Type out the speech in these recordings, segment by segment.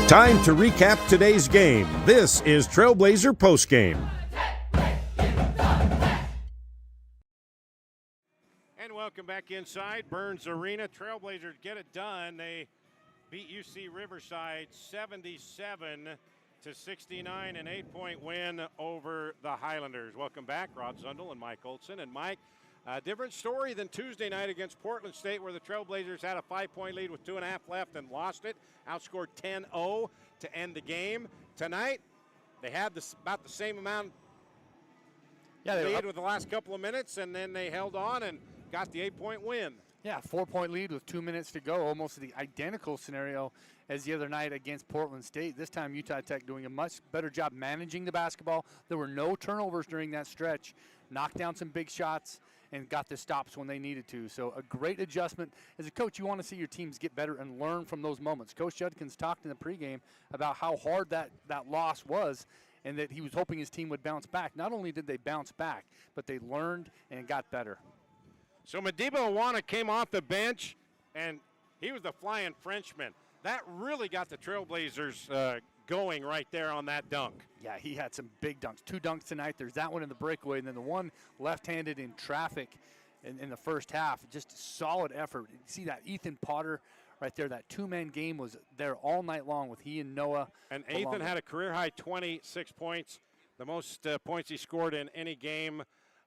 Time to recap today's game. This is Trailblazer Postgame. And welcome back inside Burns Arena. Trailblazers get it done. They beat UC Riverside 77-69, an 8-point win over the Highlanders. Welcome back, Rod Zundel and Mike Olson. And Mike, a different story than Tuesday night against Portland State, where the Trailblazers had a 5-point lead with 2.5 left and lost it. Outscored 10-0 to end the game. Tonight, they had about the same amount lead with the last couple of minutes, and then they held on and got the 8-point win. Yeah, 4-point lead with 2 minutes to go, almost the identical scenario as the other night against Portland State. This time Utah Tech doing a much better job managing the basketball. There were no turnovers during that stretch. Knocked down some big shots and got the stops when they needed to. So a great adjustment. As a coach, you want to see your teams get better and learn from those moments. Coach Judkins talked in the pregame about how hard that loss was and that he was hoping his team would bounce back. Not only did they bounce back, but they learned and got better. So Madiba Awana came off the bench, and he was the flying Frenchman. That really got the Trailblazers going right there on that dunk. Yeah, he had some big dunks. 2 dunks tonight. There's that one in the breakaway, and then the one left-handed in traffic in the first half. Just a solid effort. You see that Ethan Potter right there. That 2-man game was there all night long with he and Noah. And Ethan had a career-high 26 points, the most points he scored in any game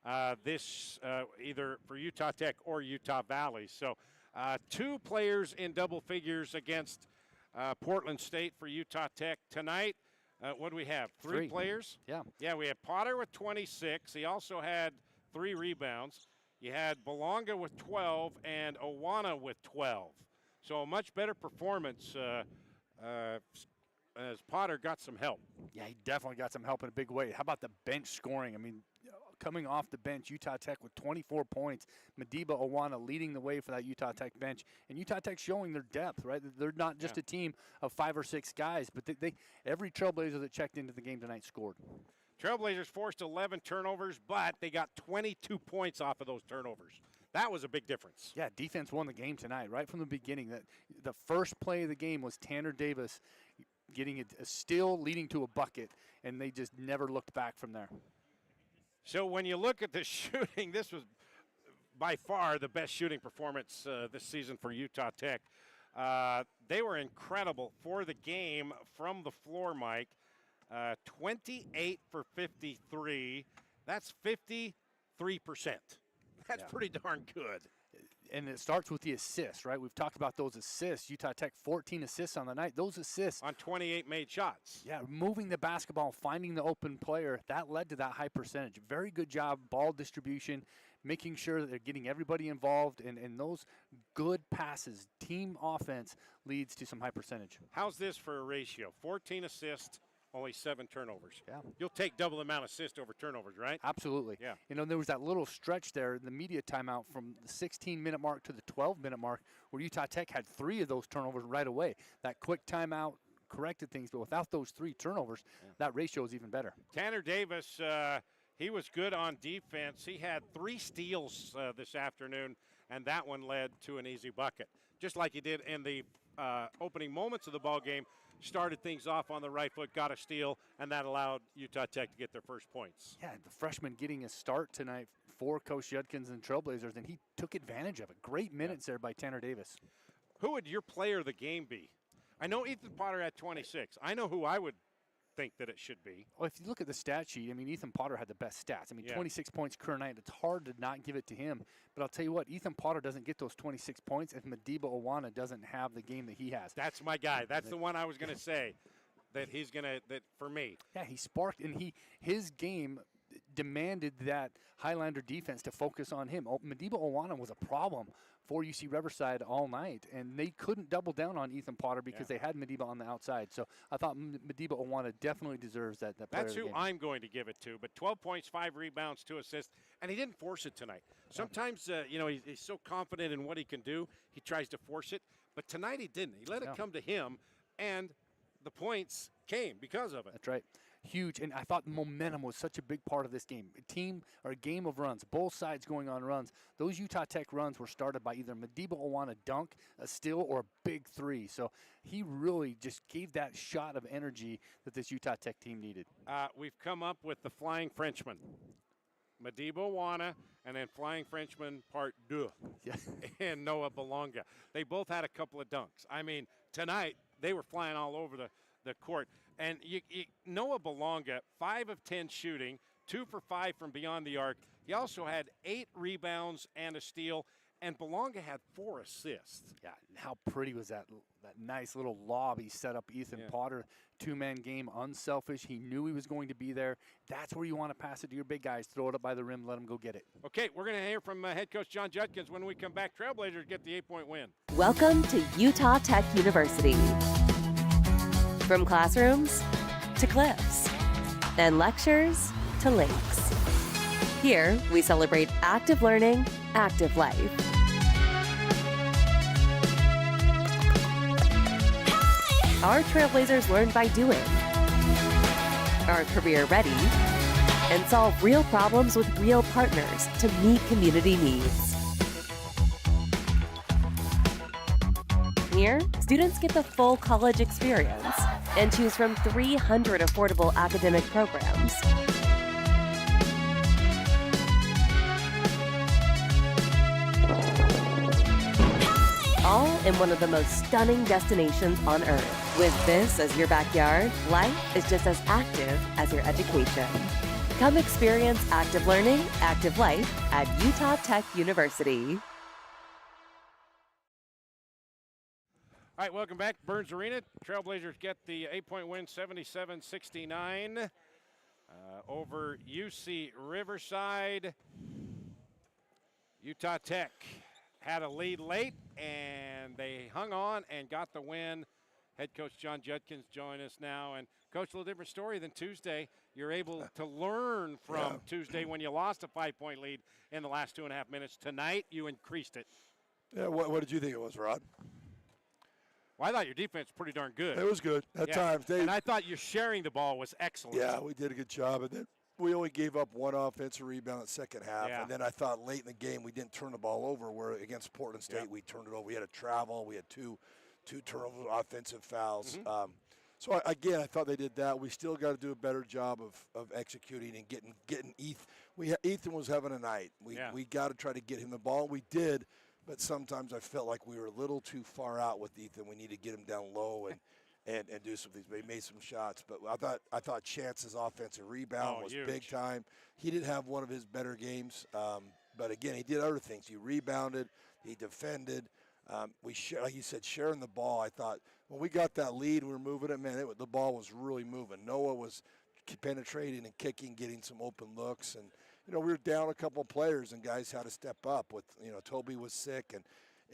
either for Utah Tech or Utah Valley. So 2 players in double figures against Portland State for Utah Tech tonight. What do we have? 3 players? Yeah. Yeah, we had Potter with 26. He also had 3 rebounds. You had Belonga with 12 and Awana with 12. So a much better performance as Potter got some help. Yeah, he definitely got some help in a big way. How about the bench scoring? I mean, coming off the bench, Utah Tech with 24 points. Madiba Awana leading the way for that Utah Tech bench. And Utah Tech showing their depth, right? They're not just a team of 5 or 6 guys, but every Trailblazer that checked into the game tonight scored. Trailblazers forced 11 turnovers, but they got 22 points off of those turnovers. That was a big difference. Yeah, defense won the game tonight, right from the beginning. The first play of the game was Tanner Davis getting a steal leading to a bucket, and they just never looked back from there. So when you look at the shooting, this was by far the best shooting performance this season for Utah Tech. They were incredible for the game from the floor, Mike. 28 for 53. That's 53%. That's pretty darn good. And it starts with the assists, right? We've talked about those assists. Utah Tech 14 assists on the night. Those assists on 28 made shots. Yeah, moving the basketball, finding the open player, that led to that high percentage. Very good job, ball distribution, making sure that they're getting everybody involved, and those good passes, team offense leads to some high percentage. How's this for a ratio? 14 assists, only 7 turnovers. Yeah. You'll take double the amount of assists over turnovers, right? Absolutely. Yeah. You know, there was that little stretch there in the media timeout from the 16-minute mark to the 12-minute mark where Utah Tech had 3 of those turnovers right away. That quick timeout corrected things, but without those 3 turnovers, that ratio is even better. Tanner Davis, he was good on defense. He had 3 steals this afternoon, and that one led to an easy bucket. Just like he did in the opening moments of the ball game. Started things off on the right foot, got a steal, and that allowed Utah Tech to get their first points. Yeah, the freshman getting a start tonight for Coach Judkins and Trailblazers, and he took advantage of it. Great minutes there by Tanner Davis. Who would your player of the game be? I know Ethan Potter had 26. I know who I would think that it should be. Well, if you look at the stat sheet, I mean, Ethan Potter had the best stats. I mean, 26 points career night. It's hard to not give it to him. But I'll tell you what, Ethan Potter doesn't get those 26 points if Madiba Awana doesn't have the game that he has. That's my guy. That's the one I was going to say that he's going to, that for me. Yeah, he sparked, and his game demanded that Highlander defense to focus on him. Madiba Awana was a problem for UC Riverside all night, and they couldn't double down on Ethan Potter because they had Madiba on the outside. So I thought Madiba Awana definitely deserves that player That's of the who game. I'm going to give it to. But 12 points, 5 rebounds, 2 assists, and he didn't force it tonight. Sometimes, you know, he's so confident in what he can do, he tries to force it. But tonight he didn't. He let it come to him, and the points came because of it. That's right. huge. And I thought momentum was such a big part of this game. A game of runs, both sides going on runs. Those Utah Tech runs were started by either Madiba Owana dunk, a steal, or a big three. So he really just gave that shot of energy that this Utah Tech team needed. We've come up with the Flying Frenchman. Madiba Owana, and then Flying Frenchman Part 2, and Noah Belonga. They both had a couple of dunks. I mean, tonight they were flying all over the court. And Noah Belonga, 5 of 10 shooting, 2 for 5 from beyond the arc. He also had 8 rebounds and a steal, and Belonga had 4 assists. Yeah, and how pretty was that nice little lob he set up Ethan Potter. 2-man game, unselfish. He knew he was going to be there. That's where you want to pass it to your big guys. Throw it up by the rim, let them go get it. Okay, we're going to hear from head coach John Judkins when we come back. Trailblazers get the 8-point win. Welcome to Utah Tech University. From classrooms to cliffs and lectures to lakes. Here, we celebrate active learning, active life. Our Trailblazers learn by doing, are career ready, and solve real problems with real partners to meet community needs. Here, students get the full college experience and choose from 300 affordable academic programs. All in one of the most stunning destinations on Earth. With this as your backyard, life is just as active as your education. Come experience active learning, active life at Utah Tech University. All right, welcome back. Burns Arena. Trailblazers get the 8-point win, 77-69 over UC Riverside. Utah Tech had a lead late, and they hung on and got the win. Head coach John Judkins join us now. And, Coach, a little different story than Tuesday. You're able to learn from Tuesday when you lost a 5-point lead in the last 2.5 minutes. Tonight, you increased it. Yeah, what did you think it was, Rod? Well, I thought your defense was pretty darn good. It was good at times. And I thought your sharing the ball was excellent. Yeah, we did a good job. And then we only gave up 1 offensive rebound in the second half. Yeah. And then I thought late in the game we didn't turn the ball over, where against Portland State we turned it over. We had a travel. We had two turnovers, offensive fouls. Mm-hmm. So, again, I thought they did that. We still got to do a better job of executing and getting Ethan. Ethan was having a night. We got to try to get him the ball. We did. But sometimes I felt like we were a little too far out with Ethan. We need to get him down low and do some things. But he made some shots. But I thought Chance's offensive rebound was huge. Big time. He didn't have one of his better games. But, again, he did other things. He rebounded. He defended. Like you said, sharing the ball. I thought when we got that lead, we were moving it, man, the ball was really moving. Noah was penetrating and kicking, getting some open looks. And, we were down a couple of players, and guys had to step up. With Toby was sick and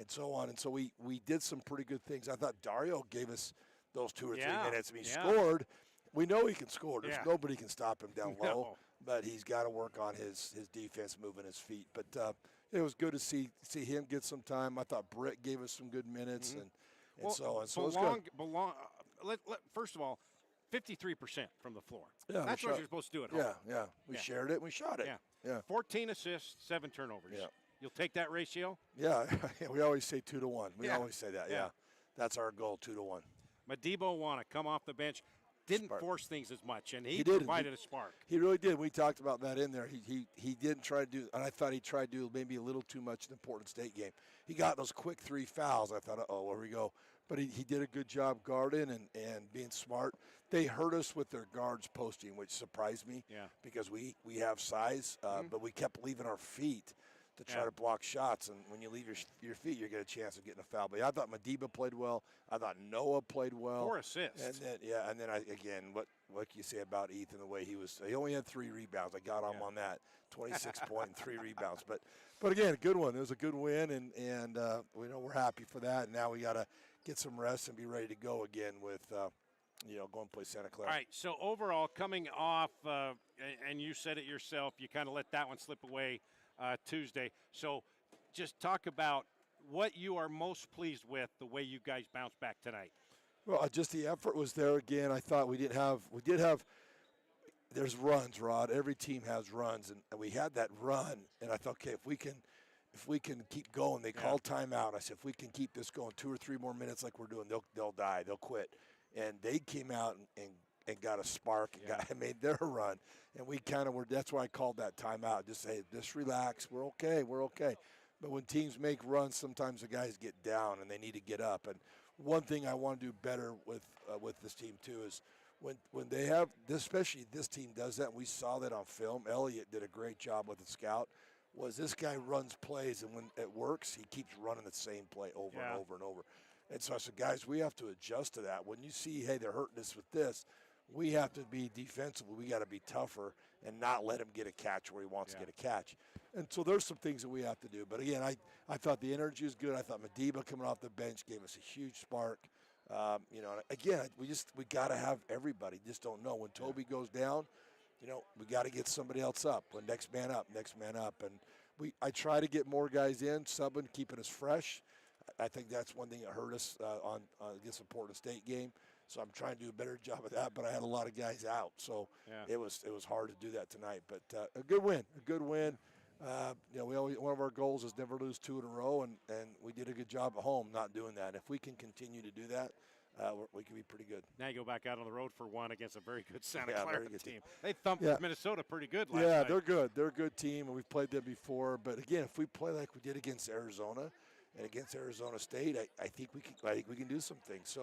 so on. And so we did some pretty good things. I thought Dario gave us those 2 or 3 minutes. I mean, he scored. We know he can score. There's nobody can stop him down low. But he's got to work on his defense, moving his feet. But it was good to see him get some time. I thought Britt gave us some good minutes and so on. So it was good. First of all, 53% from the floor. Yeah, that's what you're supposed to do at home. Yeah. We shared it. We shot it. Yeah. 14 assists, 7 turnovers. Yeah. You'll take that ratio? Yeah. We always say 2 to 1. We always say that. Yeah. That's our goal, 2 to 1. Madiba Owana come off the bench. Didn't force things as much, and he did. provided a spark. He really did. We talked about that in there. He didn't try to do, and I thought he tried to do maybe a little too much in the Portland State game. He got those quick 3 fouls. I thought, here we go. But he did a good job guarding and being smart. They hurt us with their guards posting, which surprised me because we have size, but we kept leaving our feet to try to block shots. And when you leave your feet, you get a chance of getting a foul. But I thought Madiba played well. I thought Noah played well. 4 assists. And then again, what can you say about Ethan, the way he was? He only had 3 rebounds. I got him on that, 26 point and 3 rebounds. But again, a good one. It was a good win, and we're happy for that. And now we got to get some rest and be ready to go again with go and play Santa Clara. All right, so overall, coming off, and you said it yourself, you kind of let that one slip away Tuesday. So just talk about what you are most pleased with, the way you guys bounced back tonight. Well, just the effort was there again. I thought we did have there's runs, Rod. Every team has runs, and we had that run, and I thought, okay, if we can keep going, they called timeout. I said, if we can keep this going 2 or 3 more minutes like we're doing, they'll die, they'll quit. And they came out and got a spark and made their run, and we kind of were. That's why I called that timeout. Just say, just relax, we're okay. But when teams make runs, sometimes the guys get down and they need to get up. And one thing I want to do better with this team too is when they have, especially this team does that, and we saw that on film. Elliott did a great job with the scout. Was this guy runs plays, and when it works, he keeps running the same play over and over and over. And so I said, guys, we have to adjust to that. When you see, hey, they're hurting us with this, we have to be defensive. We got to be tougher and not let him get a catch where he wants to get a catch. And so there's some things that we have to do. But again, I thought the energy was good. I thought Madiba coming off the bench gave us a huge spark. You know, again, we got to have everybody. Just don't know when Toby goes down. You know, we got to get somebody else up. When next man up. And I try to get more guys in, subbing, keeping us fresh. I think that's one thing that hurt us on against the Portland State game. So I'm trying to do a better job of that. But I had a lot of guys out, so it was hard to do that tonight. But a good win. You know, one of our goals is never lose 2 in a row, and we did a good job at home not doing that. If we can continue to do that, we can be pretty good. Now you go back out on the road for one against a very good Santa Clara very good team. They thumped Minnesota pretty good last night. Yeah, they're good. They're a good team, and we've played them before. But again, if we play like we did against Arizona and against Arizona State, I think we can do some things.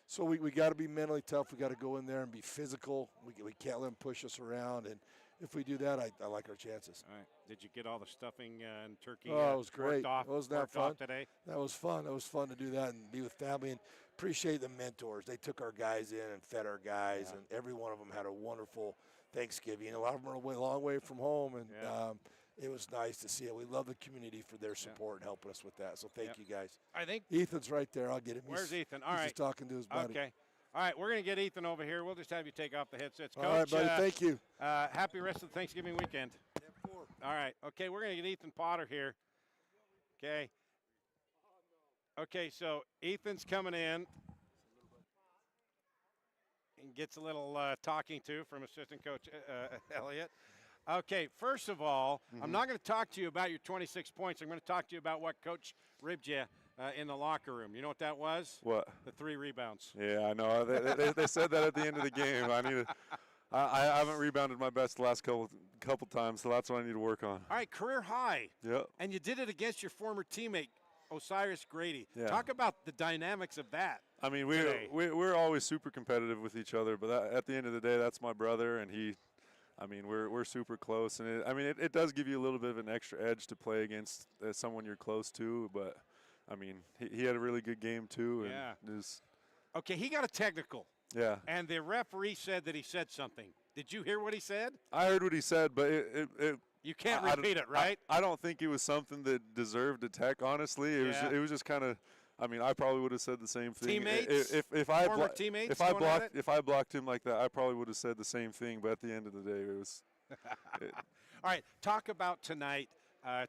So we got to be mentally tough. We got to go in there and be physical. We can't let them push us around. And if we do that, I like our chances. All right. Did you get all the stuffing and turkey? Oh, it was great. Wasn't that fun today? That was fun. It was fun to do that and be with family and appreciate the mentors. They took our guys in and fed our guys, and every one of them had a wonderful Thanksgiving. A lot of them are a long way from home, and it was nice to see it. We love the community for their support and helping us with that. So thank you guys. I think Ethan's right there. I'll get him. Where's Ethan? All he's right. just talking to his buddy. Okay. All right, we're going to get Ethan over here. We'll just have you take off the headsets. Coach, all right, buddy. Thank you. Happy rest of the Thanksgiving weekend. All right. Okay, we're going to get Ethan Potter here. Okay. Okay, so Ethan's coming in and gets a little talking to from assistant coach Elliott. Okay, first of all, I'm not going to talk to you about your 26 points. I'm going to talk to you about what Coach ribbed you in the locker room. You know what that was? What? The 3 rebounds. Yeah, I know. They said that at the end of the game. I haven't rebounded my best the last couple times, so that's what I need to work on. All right, career high. Yep. And you did it against your former teammate, Osiris Grady. Yeah. Talk about the dynamics of that. I mean, we're always super competitive with each other, but at the end of the day, that's my brother, and we're super close, and it does give you a little bit of an extra edge to play against someone you're close to, but I mean, he had a really good game too. And okay, he got a technical. Yeah. And the referee said that he said something. Did you hear what he said? I heard what he said, but you can't repeat it, right? I don't think it was something that deserved a tech, honestly. It was just kind of. I mean, I probably would have said the same thing. Teammates, former teammates. If I blocked him like that, I probably would have said the same thing. But at the end of the day, it was. All right, talk about tonight.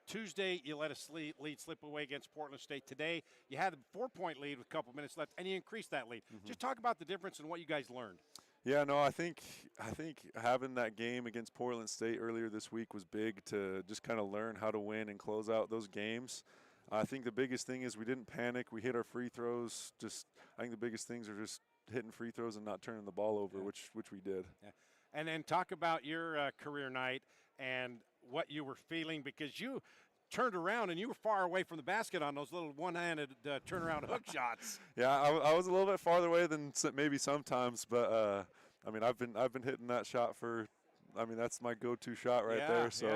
Tuesday, you let a lead slip away against Portland State. Today, you had a 4-point lead with a couple minutes left, and you increased that lead. Just talk about the difference and what you guys learned. Yeah, no, I think having that game against Portland State earlier this week was big to just kind of learn how to win and close out those games. I think the biggest thing is we didn't panic. We hit our free throws. I think the biggest things are just hitting free throws and not turning the ball over, which we did. Yeah. And then talk about your career night and what you were feeling, because you turned around and you were far away from the basket on those little one-handed turnaround hook shots. Yeah, I was a little bit farther away than maybe sometimes, but I've been hitting that shot that's my go-to shot right there. So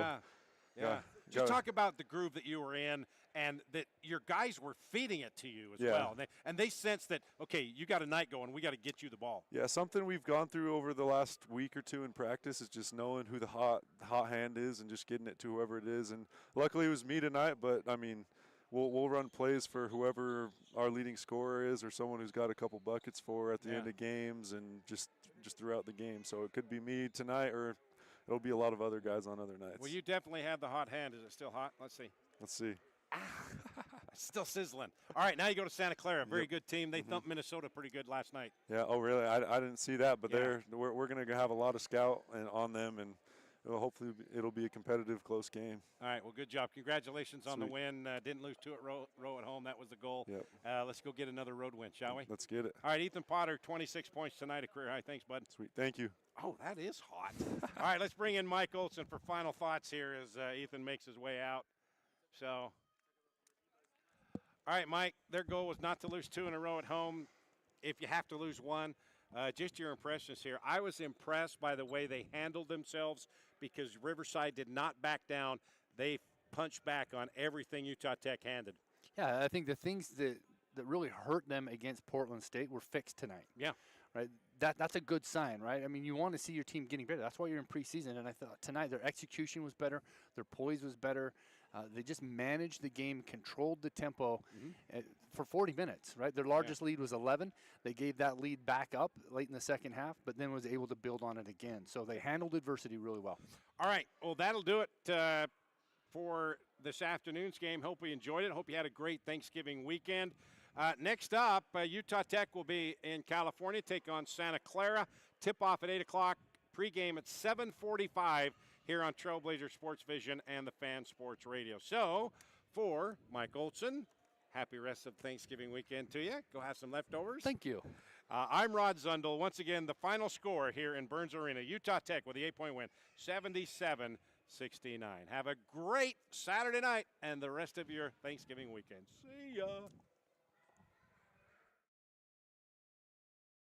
yeah. Just talk about the groove that you were in and that your guys were feeding it to you as well. And they sensed that, okay, you got a night going. We got to get you the ball. Yeah, something we've gone through over the last week or two in practice is just knowing who the hot hand is and just getting it to whoever it is. And luckily it was me tonight, but, I mean, we'll run plays for whoever our leading scorer is or someone who's got a couple buckets for at the end of games and just throughout the game. So it could be me tonight or it'll be a lot of other guys on other nights. Well, you definitely have the hot hand. Is it still hot? Let's see. Let's see. I Still sizzling. All right, now you go to Santa Clara. Very good team. They thumped Minnesota pretty good last night. Yeah. Oh, really? I didn't see that, but Yeah. we're going to have a lot of scout on them, and hopefully it'll be a competitive, close game. All right, well, good job. Congratulations on the Sweet. win. Didn't lose two at row at home. That was the goal. Yep. Let's go get another road win, shall we? Let's get it. All right, Ethan Potter, 26 points tonight, a career high. Thanks, bud. Sweet. Thank you. Oh, that is hot. All right, let's bring in Mike Olson for final thoughts here as Ethan makes his way out. So, all right, Mike, their goal was not to lose two in a row at home. If you have to lose one, just your impressions here. I was impressed by the way they handled themselves because Riverside did not back down. They punched back on everything Utah Tech handed. Yeah, I think the things that really hurt them against Portland State were fixed tonight. Yeah. Right. That's a good sign, right? I mean, you want to see your team getting better. That's why you're in preseason. And I thought tonight their execution was better, their poise was better. They just managed the game, controlled the tempo for 40 minutes, right? Their largest lead was 11. They gave that lead back up late in the second half, but then was able to build on it again. So they handled adversity really well. All right, well, that'll do it for this afternoon's game. Hope we enjoyed it. Hope you had a great Thanksgiving weekend. Next up, Utah Tech will be in California, take on Santa Clara. Tip-off at 8 o'clock, pregame at 7:45 here on Trailblazer Sports Vision and the Fan Sports Radio. So, for Mike Olson, happy rest of Thanksgiving weekend to you. Go have some leftovers. Thank you. I'm Rod Zundel. Once again, the final score here in Burns Arena, Utah Tech with the 8-point win, 77-69. Have a great Saturday night and the rest of your Thanksgiving weekend. See ya.